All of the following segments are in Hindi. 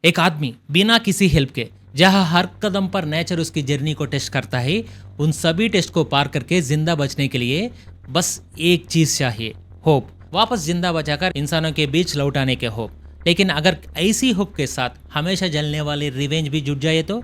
एक आदमी बिना किसी हेल्प के जहां हर कदम पर नेचर उसकी जर्नी को टेस्ट करता है, उन सभी टेस्ट को पार करके जिंदा बचने के लिए बस एक चीज चाहिए, होप। वापस जिंदा बचाकर इंसानों के बीच लौटाने के होप। लेकिन अगर ऐसी होप के साथ हमेशा जलने वाली रिवेंज भी जुट जाए तो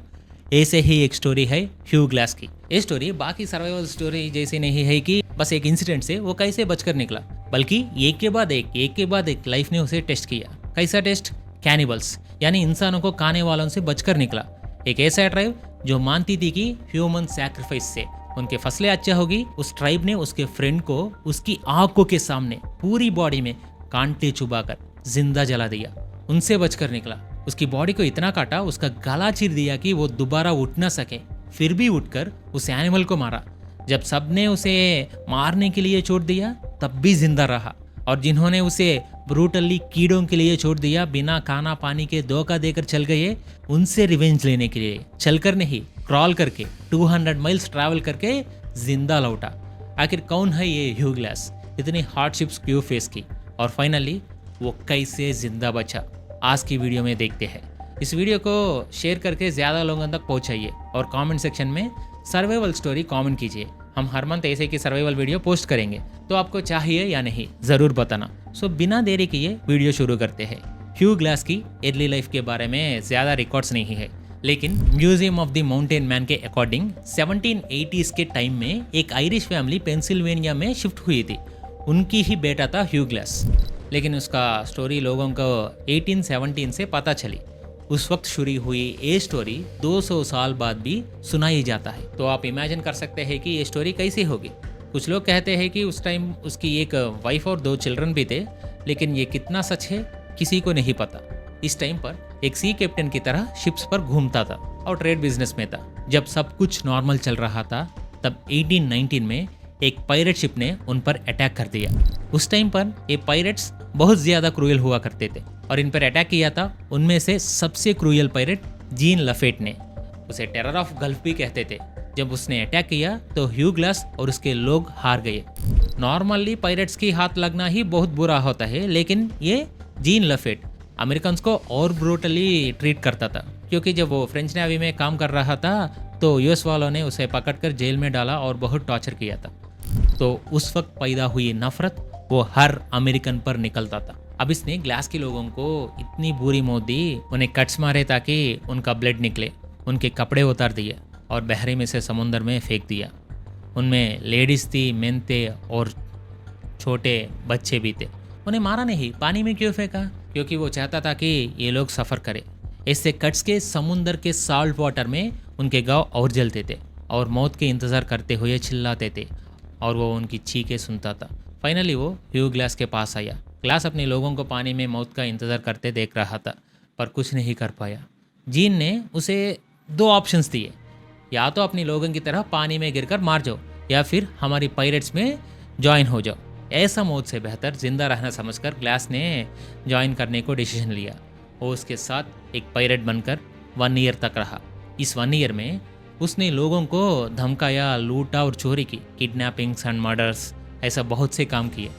ऐसे ही एक स्टोरी है ह्यू ग्लास की। ये स्टोरी बाकी सर्वाइवल स्टोरी जैसी नहीं है कि बस एक इंसिडेंट से वो कैसे बचकर निकला, बल्कि एक के बाद एक लाइफ ने उसे टेस्ट किया। कैसा टेस्ट? कैनिबल्स यानी इंसानों को खाने वालों से बचकर निकला। एक ऐसा ट्राइब जो मानती थी कि ह्यूमन सैक्रिफाइस से उनके फसलें अच्छा होगी। उस ट्राइब ने उसके फ्रेंड को उसकी आंखों के सामने पूरी बॉडी में कांटे चुबाकर जिंदा जला दिया। उनसे बचकर निकला। उसकी बॉडी को इतना काटा, उसका गला चीर दिया कि वो दोबारा उठ ना सके। फिर भी उठकर उस एनिमल को मारा। जब सबने उसे मारने के लिए छोड़ दिया तब भी जिंदा रहा। और जिन्होंने उसे ब्रूटली कीड़ों के लिए छोड़ दिया, बिना खाना पानी के धोखा देकर चल गए, उनसे रिवेंज लेने के लिए चलकर नहीं, क्रॉल करके 200 माइल्स ट्रैवल करके जिंदा लौटा। आखिर कौन है ये ह्यू ग्लास? इतनी हार्डशिप्स क्यों फेस की और फाइनली वो कैसे जिंदा बचा? आज की वीडियो में देखते हैं। इस वीडियो को शेयर करके ज़्यादा लोगों तक पहुंचाइए और कमेंट सेक्शन में सर्वाइवल स्टोरी कमेंट कीजिए। हम हर मंथ ऐसे की सर्वाइवल वीडियो पोस्ट करेंगे, तो आपको चाहिए या नहीं ज़रूर बताना। सो बिना देरी किए वीडियो शुरू करते हैं। ह्यू ग्लास की अर्ली लाइफ के बारे में ज़्यादा रिकॉर्ड्स नहीं है, लेकिन museum of the mountain man के अकॉर्डिंग 1780s के टाइम में एक आयरिश फैमिली पेंसिल्वेनिया में शिफ्ट हुई थी। उनकी ही बेटा था ह्यू ग्लास, लेकिन उसका स्टोरी लोगों को 1817 से पता चली। उस वक्त शुरू हुई ये स्टोरी 200 साल बाद भी सुनाई जाता है। तो आप इमेजिन कर सकते हैं कि ये स्टोरी कैसी होगी। कुछ लोग कहते हैं कि उस टाइम उसकी एक वाइफ और 2 चिल्ड्रन भी थे, लेकिन ये कितना सच है किसी को नहीं पता। इस टाइम पर एक सी कैप्टन की तरह शिप्स पर घूमता था और ट्रेड बिजनेस में था। जब सब कुछ नॉर्मल चल रहा था तब 1819 में एक पायरेट शिप ने उन पर अटैक कर दिया। उस टाइम पर ये पायरेट्स बहुत ज़्यादा क्रूएल हुआ करते थे और इन पर अटैक किया था उनमें से सबसे क्रूएल पायरेट जीन लफेट ने। उसे टेरर ऑफ गल्फ भी कहते थे। जब उसने अटैक किया तो ह्यू ग्लास और उसके लोग हार गए। नॉर्मली पायरेट्स की हाथ लगना ही बहुत बुरा होता है, लेकिन ये जीन लफेट अमेरिकन को और ब्रूटली ट्रीट करता था, क्योंकि जब वो फ्रेंच नेवी में काम कर रहा था तो यूएस वालों ने उसे पकड़कर जेल में डाला और बहुत टॉर्चर किया था। तो उस वक्त पैदा हुई नफरत वो हर अमेरिकन पर निकलता था। अब इसने ग्लास के लोगों को इतनी बुरी मौत दी, उन्हें कट्स मारे ताकि उनका ब्लड निकले, उनके कपड़े उतार दिए और बहरे में से समुंदर में फेंक दिया। उनमें लेडीज थी, मेन थे और छोटे बच्चे भी थे। उन्हें मारा नहीं, पानी में क्यों फेंका? क्योंकि वो चाहता था कि ये लोग सफ़र करें। इससे कट्स के समुंदर के साल्ट वाटर में उनके गाँव और जलते थे और मौत के इंतज़ार करते हुए चिल्लाते थे और वो उनकी चीखें सुनता था। फाइनली वो ह्यू ग्लास के पास आया। ग्लास अपने लोगों को पानी में मौत का इंतज़ार करते देख रहा था, पर कुछ नहीं कर पाया। जीन ने उसे 2 ऑप्शंस दिए, या तो अपने लोगों की तरह पानी में गिरकर मार जाओ या फिर हमारी पायरेट्स में ज्वाइन हो जाओ। ऐसा मौत से बेहतर जिंदा रहना समझकर ग्लास ने ज्वाइन करने को डिसीजन लिया। वो उसके साथ एक पायरेट बनकर 1 ईयर तक रहा। इस 1 ईयर में उसने लोगों को धमकाया, लूटा और चोरी की, किडनैपिंग्स एंड मर्डर्स, ऐसा बहुत से काम किए।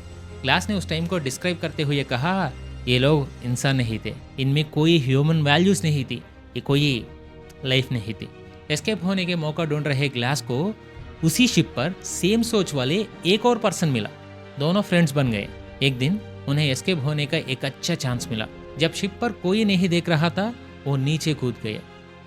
ग्लास ने उस टाइम को डिस्क्राइब करते हुए कहा, ये लोग इंसान नहीं थे, इनमें कोई ह्यूमन वैल्यूज़ नहीं थी, ये कोई लाइफ नहीं थी। एस्केप होने के मौका ढूंढ रहे ग्लास को उसी शिप पर सेम सोच वाले एक और पर्सन मिला। दोनों फ्रेंड्स बन गए। एक दिन उन्हें एस्केप होने का एक अच्छा चांस मिला। जब शिप पर कोई नहीं देख रहा था वो नीचे कूद गए।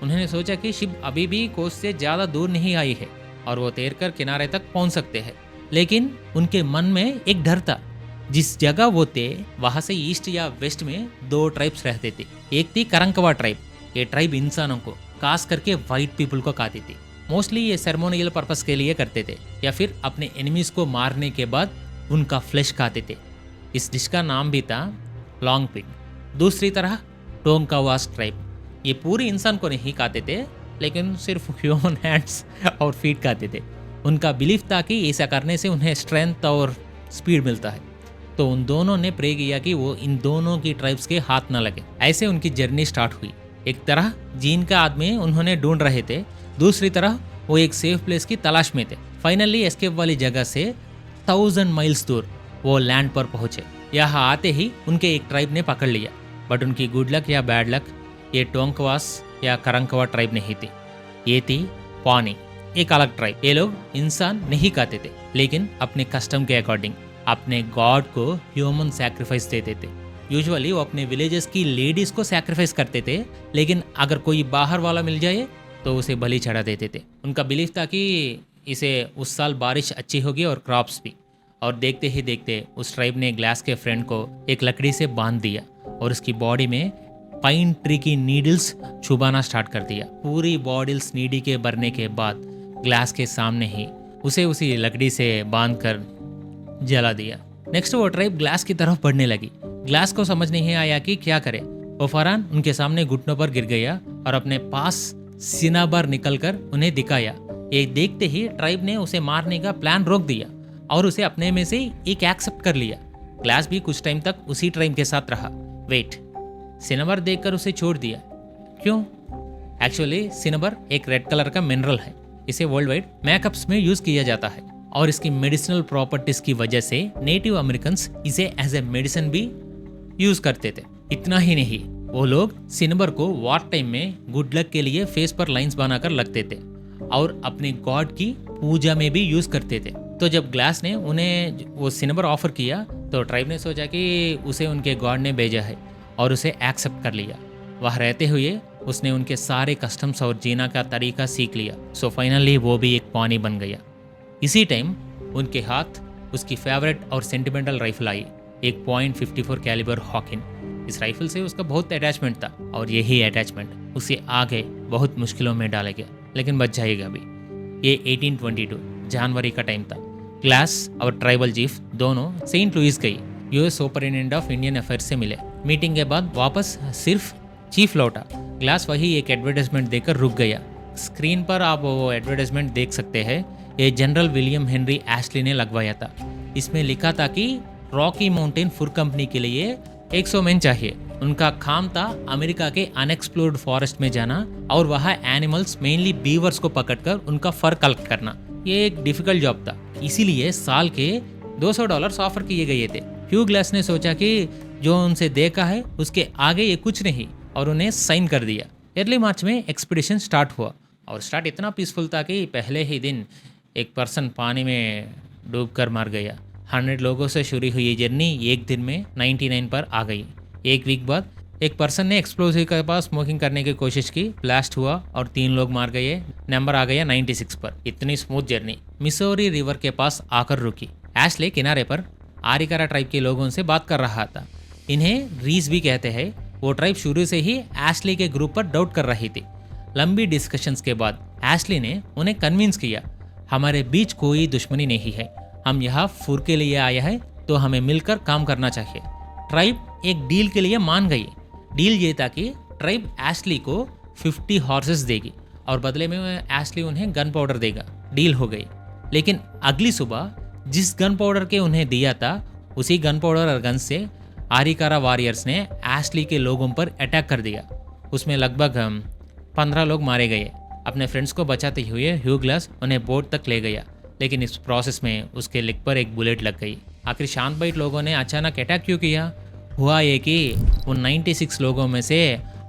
उन्होंने सोचा कि शिप अभी भी कोस्ट से ज़्यादा दूर नहीं आई है और वो तैरकर किनारे तक पहुंच सकते हैं, लेकिन उनके मन में एक डर था। जिस जगह वो थे वहाँ से ईस्ट या वेस्ट में 2 ट्राइब्स रहते थे। एक थी करंकवा ट्राइब। ये ट्राइब इंसानों को, खास करके वाइट पीपल को खाती थी। मोस्टली ये सेरेमोनियल पर्पस के लिए करते थे या फिर अपने एनिमीज को मारने के बाद उनका फ्लैश खाते थे। इस डिश का नाम भी था लॉन्ग पिग। दूसरी तरह टोंकावास ट्राइब, ये पूरे इंसान को नहीं खाते थे, लेकिन सिर्फ ह्यूमन हैंड्स और फीट खाते थे। उनका बिलीफ था कि ऐसा करने से उन्हें स्ट्रेंथ और स्पीड मिलता है। तो उन दोनों ने प्रे किया कि वो इन दोनों की ट्राइब्स के हाथ न लगे। ऐसे उनकी जर्नी स्टार्ट हुई। एक तरह जीन का आदमी उन्होंने ढूंढ रहे थे, दूसरी तरह वो एक सेफ प्लेस की तलाश में थे। फाइनली एस्केप वाली जगह से 1000 माइल्स दूर वो लैंड पर पहुंचे। यहाँ आते ही उनके एक ट्राइब ने पकड़ लिया, बट उनकी गुड लक या बैड लक ये टोंकवास या करंकवा ट्राइब नहीं थी, ये थी पानी, एक अलग ट्राइब। ये लोग इंसान नहीं खाते थे, लेकिन अपने कस्टम के अकॉर्डिंग अपने गॉड को ह्यूमन सैक्रिफाइस देते थे। यूजुअली वो अपने विलेजेस की लेडीज को सैक्रिफाइस करते थे, लेकिन अगर कोई बाहर वाला मिल जाए तो उसे बलि चढ़ा देते थे। उनका बिलीफ था कि इसे उस साल बारिश अच्छी होगी और क्रॉप्स भी। और देखते ही देखते उस ट्राइब ने ग्लास के फ्रेंड को एक लकड़ी से बांध दिया और उसकी बॉडी में पाइन ट्री की नीडल्स चुबाना स्टार्ट कर दिया। पूरी बॉडील्स नीडी के भरने के बाद ग्लास के सामने ही उसे उसी लकड़ी से बांध कर जला दिया। नेक्स्ट वो ट्राइब ग्लास की तरफ बढ़ने लगी। ग्लास को समझ नहीं आया कि क्या करे। वो फरहान उनके सामने घुटनों पर गिर गया और अपने पास सिनाबर निकलकर उन्हें दिखाया। ये देखते ही ट्राइब ने उसे मारने का प्लान रोक दिया और उसे अपने में से एक एक्सेप्ट कर लिया। ग्लास भी कुछ टाइम तक उसी ट्राइब के साथ रहा। वेट, सिनाबर देखकर उसे छोड़ दिया क्यों? एक्चुअली सिनाबर एक रेड कलर का मिनरल है। इसे वर्ल्ड वाइड मेकअप्स में यूज किया जाता है और इसकी मेडिसिनल प्रॉपर्टीज की वजह से नेटिव अमेरिकन्स इसे एज ए मेडिसिन भी यूज करते थे। इतना ही नहीं, वो लोग सिनबर को वॉर टाइम में गुड लक के लिए फेस पर लाइंस बनाकर लगते थे और अपने गॉड की पूजा में भी यूज करते थे। तो जब ग्लास ने उन्हें वो सिनबर ऑफर किया तो ट्राइब ने सोचा कि उसे उनके गॉड ने भेजा है और उसे एक्सेप्ट कर लिया। वहाँ रहते हुए उसने उनके सारे कस्टम्स और जीना का तरीका सीख लिया। सो फाइनली वो भी एक पानी बन गया। इसी टाइम उनके हाथ उसकी फेवरेट और सेंटिमेंटल राइफल आई, एक .54 कैलिबर हॉकिन। इस राइफल से उसका बहुत अटैचमेंट था और यही अटैचमेंट उसे आगे बहुत मुश्किलों में डालेगा, लेकिन बच जाएगा भी। ये 1822 जनवरी का टाइम था। ग्लास और ट्राइबल चीफ दोनों सेंट लुइस गई। US superintendent of Indian affairs से मिले। मीटिंग के बाद वापस सिर्फ चीफ लौटा। ग्लास वही एक एडवर्टाइजमेंट देकर रुक गया। स्क्रीन पर आप वो एडवर्टाइजमेंट देख सकते हैं। ये जनरल विलियम हेनरी एशली ने लगवाया था। इसमें लिखा था कि रॉकी माउंटेन फूड कंपनी के लिए 100 मैन चाहिए। उनका काम था अमेरिका के अनएक्सप्लोर्ड फॉरेस्ट में जाना और वहाँ एनिमल्स मेनली बीवर्स को पकड़कर उनका फर कलेक्ट करना। ये एक डिफिकल्ट जॉब था, इसीलिए साल के $200 ऑफर किए गए थे। ह्यू ग्लास ने सोचा कि जो उनसे देखा है उसके आगे ये कुछ नहीं और उन्हें साइन कर दिया। अर्ली मार्च में एक्सपीडिशन स्टार्ट हुआ और स्टार्ट इतना पीसफुल था कि पहले ही दिन एक पर्सन पानी में डूबकर मर गया। 100 लोगों से शुरू हुई जर्नी एक दिन में 99 पर आ गई। एक वीक बाद एक पर्सन ने एक्सप्लोसिव के पास स्मोकिंग करने की कोशिश की, ब्लास्ट हुआ और 3 लोग मार गए। नंबर आ गया 96 पर। इतनी स्मूथ जर्नी मिसौरी रिवर के पास आकर रुकी। एशले किनारे पर आरिकारा ट्राइब के लोगों से बात कर रहा था। इन्हें रीस भी कहते हैं। वो ट्राइब शुरू से ही एशली के ग्रुप पर डाउट कर रही थी। लंबी डिस्कशंस के बाद एशली ने उन्हें कन्विंस किया, हमारे बीच कोई दुश्मनी नहीं है, हम यहाँ फूर के लिए आए हैं तो हमें मिलकर काम करना चाहिए। ट्राइब एक डील के लिए मान गई। डील ये था कि ट्राइब एशली को 50 हॉर्सेस देगी और बदले में एशली उन्हें गन पाउडर देगा। डील हो गई। लेकिन अगली सुबह जिस गन पाउडर के उन्हें दिया था उसी गन पाउडर और गन से आरिकारा वॉरियर्स ने एशली के लोगों पर अटैक कर दिया। उसमें लगभग 15 लोग मारे गए। अपने फ्रेंड्स को बचाते हुए ह्यू ग्लास उन्हें बोट तक ले गया, लेकिन इस प्रोसेस में उसके लेग पर एक बुलेट लग गई। आखिर शांत बाइट लोगों ने अचानक अटैक क्यों किया? हुआ ये कि उन 96 लोगों में से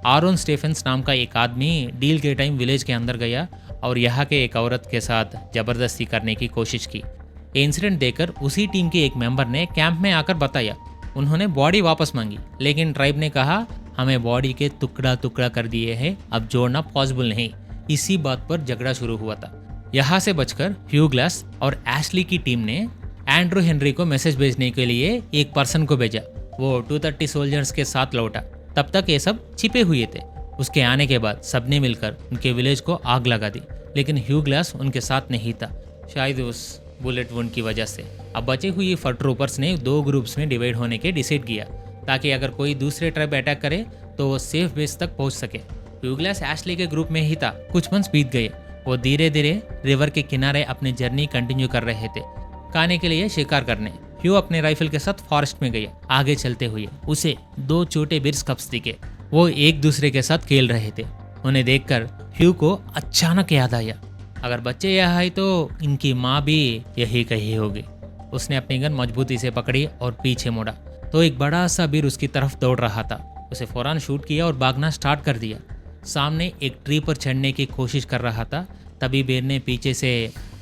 आरोन स्टेफेंस नाम का एक आदमी डील के टाइम विलेज के अंदर गया और यहाँ के एक औरत के साथ जबरदस्ती करने की कोशिश की। ये इंसिडेंट देखकर उसी टीम के एक मेंबर ने कैंप में आकर बताया। उन्होंने बॉडी वापस मांगी, लेकिन ट्राइब ने कहा हमें बॉडी के टुकड़ा टुकड़ा कर दिए हैं, अब जोड़ना पॉसिबल नहीं। इसी बात पर झगड़ा शुरू हुआ था। यहाँ से बचकर ह्यू ग्लास और एशली की टीम ने एंड्रू हेनरी को मैसेज भेजने के लिए एक पर्सन को भेजा। वो 230 सोल्जर्स के साथ लौटा। तब तक ये सब छिपे हुए थे। उसके आने के बाद सबने मिलकर उनके विलेज को आग लगा दी, लेकिन ह्यू ग्लास उनके साथ नहीं था, शायद उस बुलेट वुंड की वजह से। अब बचे हुए फर ट्रूपर्स ने 2 ग्रुप्स में डिवाइड होने के डिसाइड किया, ताकि अगर कोई दूसरे ट्राइब अटैक करे तो वो सेफ बेस तक पहुंच सके। ह्यू ग्लास एशली के ग्रुप में ही था। कुछ मंथ्स बीत गए। वो धीरे धीरे रिवर के किनारे अपनी जर्नी कंटिन्यू कर रहे थे, खाने के लिए शिकार करने। ह्यू अपने राइफल के साथ फॉरेस्ट में गया। आगे चलते हुए उसे 2 छोटे बिर्स कप्स दिखे। वो एक दूसरे के साथ खेल रहे थे। उन्हें देखकर ह्यू को अचानक याद आया, अगर बच्चे यहाँ आए तो इनकी माँ भी यही कही होगी। उसने अपनी गन मजबूती से पकड़ी और पीछे मुड़ा तो एक बड़ा सा बिर उसकी तरफ दौड़ रहा था। उसे फौरन शूट किया और भागना स्टार्ट कर दिया। सामने एक ट्री पर चढ़ने की कोशिश कर रहा था, तभी बेर ने पीछे से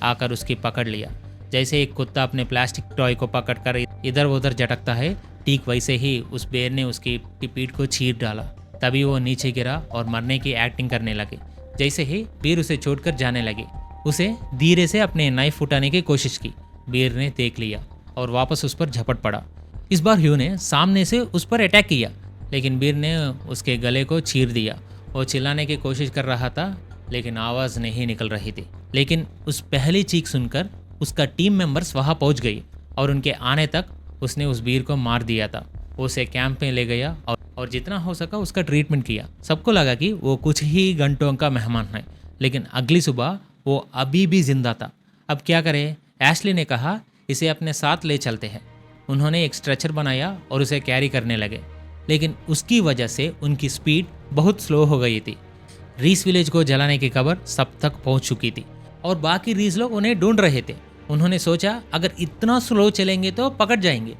आकर उसकी पकड़ लिया। जैसे एक कुत्ता अपने प्लास्टिक टॉय को पकड़कर इधर उधर झटकता है, ठीक वैसे ही उस बेर ने उसकी पीठ को चीर डाला। तभी वो नीचे गिरा और मरने की एक्टिंग करने लगे। जैसे ही बीर उसे छोड़कर जाने लगे, उसे धीरे से अपने नाइफ उठाने की कोशिश की। बीर ने देख लिया और वापस उस पर झपट पड़ा। इस बार ह्यू ने सामने से उस पर अटैक किया, लेकिन बीर ने उसके गले को चीर दिया। वो चिल्लाने की कोशिश कर रहा था, लेकिन आवाज़ नहीं निकल रही थी। लेकिन उस पहली चीख सुनकर उसका टीम मेंबर्स वहाँ पहुँच गई और उनके आने तक उसने उस बीर को मार दिया था। वो उसे कैंप में ले गया और जितना हो सका उसका ट्रीटमेंट किया। सबको लगा कि वो कुछ ही घंटों का मेहमान है, लेकिन अगली सुबह वो अभी भी जिंदा था। अब क्या करें? एशली ने कहा, इसे अपने साथ ले चलते हैं। उन्होंने एक स्ट्रेचर बनाया और उसे कैरी करने लगे, लेकिन उसकी वजह से उनकी स्पीड बहुत स्लो हो गई थी। रीस विलेज को जलाने की खबर सब तक पहुंच चुकी थी और बाकी रीस लोग उन्हें ढूंढ रहे थे। उन्होंने सोचा, अगर इतना स्लो चलेंगे तो पकड़ जाएंगे।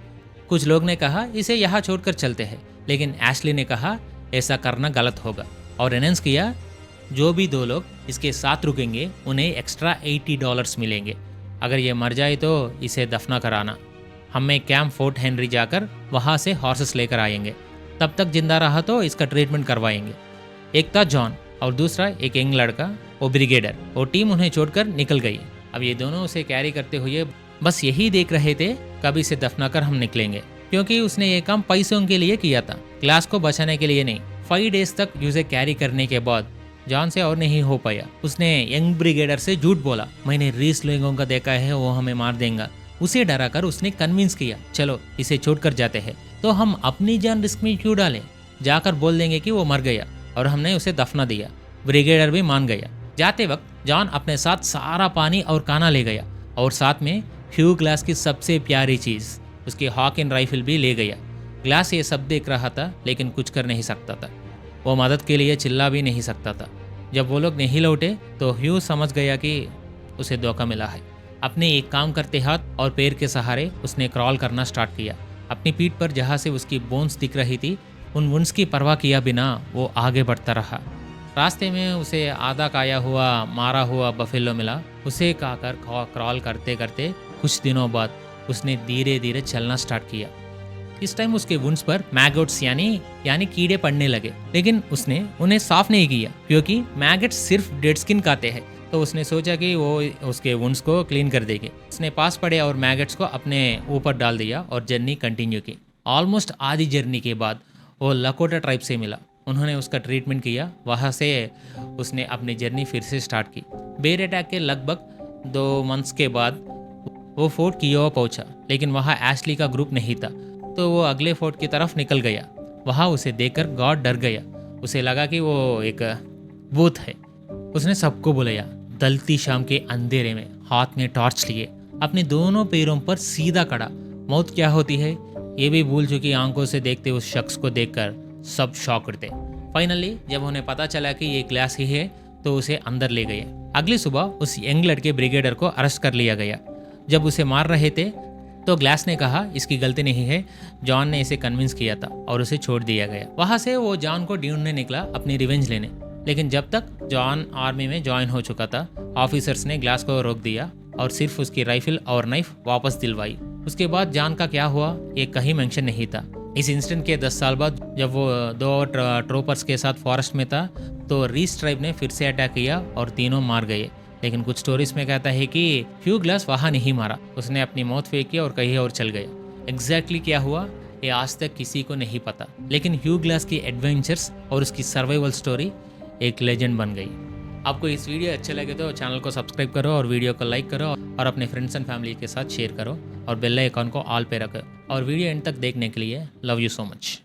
कुछ लोग ने कहा, इसे यहाँ छोड़कर चलते हैं, लेकिन एशली ने कहा ऐसा करना गलत होगा और अनाउंस किया, जो भी 2 लोग इसके साथ रुकेंगे उन्हें एक्स्ट्रा $80 मिलेंगे। अगर ये मर जाए तो इसे दफना कराना। हमें कैंप फोर्ट हेनरी जाकर वहाँ से हॉर्सेस लेकर आएंगे। तब तक जिंदा रहा तो इसका ट्रीटमेंट करवाएंगे। एक था जॉन और दूसरा एक यंग लड़का, वो ब्रिगेडर। वो टीम उन्हें छोड़कर निकल गई। अब ये दोनों उसे कैरी करते हुए बस यही देख रहे थे, कब इसे दफना कर हम निकलेंगे, क्योंकि उसने ये काम पैसों के लिए किया था, क्लास को बचाने के लिए नहीं। 5 डेज तक उसे कैरी करने के बाद जॉन से और नहीं हो पाया। उसने यंग ब्रिगेडर से झूठ बोला, मैंने रीस लोगों का देखा है, वो हमें मार देगा। उसे डरा कर उसने कन्विंस किया, चलो इसे छोड़कर जाते हैं, तो हम अपनी जान रिस्क में क्यों डालें। जाकर बोल देंगे कि वो मर गया और हमने उसे दफना दिया। ब्रिगेडर भी मान गया। जाते वक्त जॉन अपने साथ सारा पानी और खाना ले गया और साथ में ह्यू ग्लास की सबसे प्यारी चीज़, उसकी हॉकिन राइफल भी ले गया। ग्लास ये सब देख रहा था, लेकिन कुछ कर नहीं सकता था। वो मदद के लिए चिल्ला भी नहीं सकता था। जब वो लोग नहीं लौटे तो ह्यू समझ गया कि उसे धोखा मिला है। अपने एक काम करते हाथ और पैर के सहारे उसने क्रॉल करना स्टार्ट किया। अपनी पीठ पर जहाँ से उसकी बोन्स दिख रही थी, उन वुंड्स की परवाह किया बिना वो आगे बढ़ता रहा। रास्ते में उसे आधा खाया हुआ मारा हुआ बफेलो मिला। उसे खाकर क्रॉल करते करते कुछ दिनों बाद उसने धीरे धीरे चलना स्टार्ट किया। इस टाइम उसके वुंड्स पर मैगोट्स यानी कीड़े पड़ने लगे, लेकिन उसने उन्हें साफ नहीं किया, क्योंकि मैगट्स सिर्फ डेड स्किन खाते हैं। तो उसने सोचा कि वो उसके वुंड्स को क्लीन कर देगी। उसने पास पड़े और मैगट्स को अपने ऊपर डाल दिया और जर्नी कंटिन्यू की। ऑलमोस्ट आधी जर्नी के बाद वो लकोटा ट्राइब से मिला। उन्होंने उसका ट्रीटमेंट किया। वहाँ से उसने अपनी जर्नी फिर से स्टार्ट की। बेर अटैक के लगभग 2 मंथ्स के बाद वो फोर्ट कियोवा पहुंचा, लेकिन वहाँ एशली का ग्रुप नहीं था, तो वो अगले फोर्ट की तरफ निकल गया। वहाँ उसे देखकर गॉड डर गया। उसे लगा कि वो एक भूत है। उसने सबको बुलाया। दलती शाम के अंधेरे में हाथ में टॉर्च लिए, अपने दोनों पैरों पर सीधा खड़ा। मौत क्या होती है ये भी भूल चुकी आंखों से देखते उस शख्स को देखकर सब शॉक्ड थे। फाइनली जब उन्हें पता चला कि ये ग्लास ही है, तो उसे अंदर ले गए। अगली सुबह उस यंग लड़के ब्रिगेडर को अरेस्ट कर लिया गया। जब उसे मार रहे थे तो ग्लास ने कहा इसकी गलती नहीं है, जॉन ने इसे कन्विंस किया था, और उसे छोड़ दिया गया। वहां से वो जॉन को ढूंढने निकला अपनी रिवेंज लेने, लेकिन जब तक जॉन आर्मी में ज्वाइन हो चुका था, ऑफिसर्स ने ग्लास को रोक दिया और सिर्फ उसकी राइफल और नाइफ वापस दिलवाई। उसके बाद जॉन का क्या हुआ ये कहीं मेंशन नहीं था। इस इंसिडेंट के 10 साल बाद जब वो 2 ट्रोपर्स के साथ फॉरेस्ट में था, तो रीस ट्राइब ने फिर से अटैक किया और तीनों मार गए। लेकिन कुछ स्टोरीज में कहता है कि ह्यू ग्लास वहाँ नहीं मारा, उसने अपनी मौत फेंकी और कहीं और चल गया। एग्जैक्टली क्या हुआ ये आज तक किसी को नहीं पता, लेकिन ह्यू ग्लास की एडवेंचर्स और उसकी सर्वाइवल स्टोरी एक लेजेंड बन गई। आपको इस वीडियो अच्छे लगे तो चैनल को सब्सक्राइब करो और वीडियो को लाइक करो और अपने फ्रेंड्स एंड फैमिली के साथ शेयर करो और बेल आइकन को ऑल पे रखो। और वीडियो एंड तक देखने के लिए लव यू सो मच।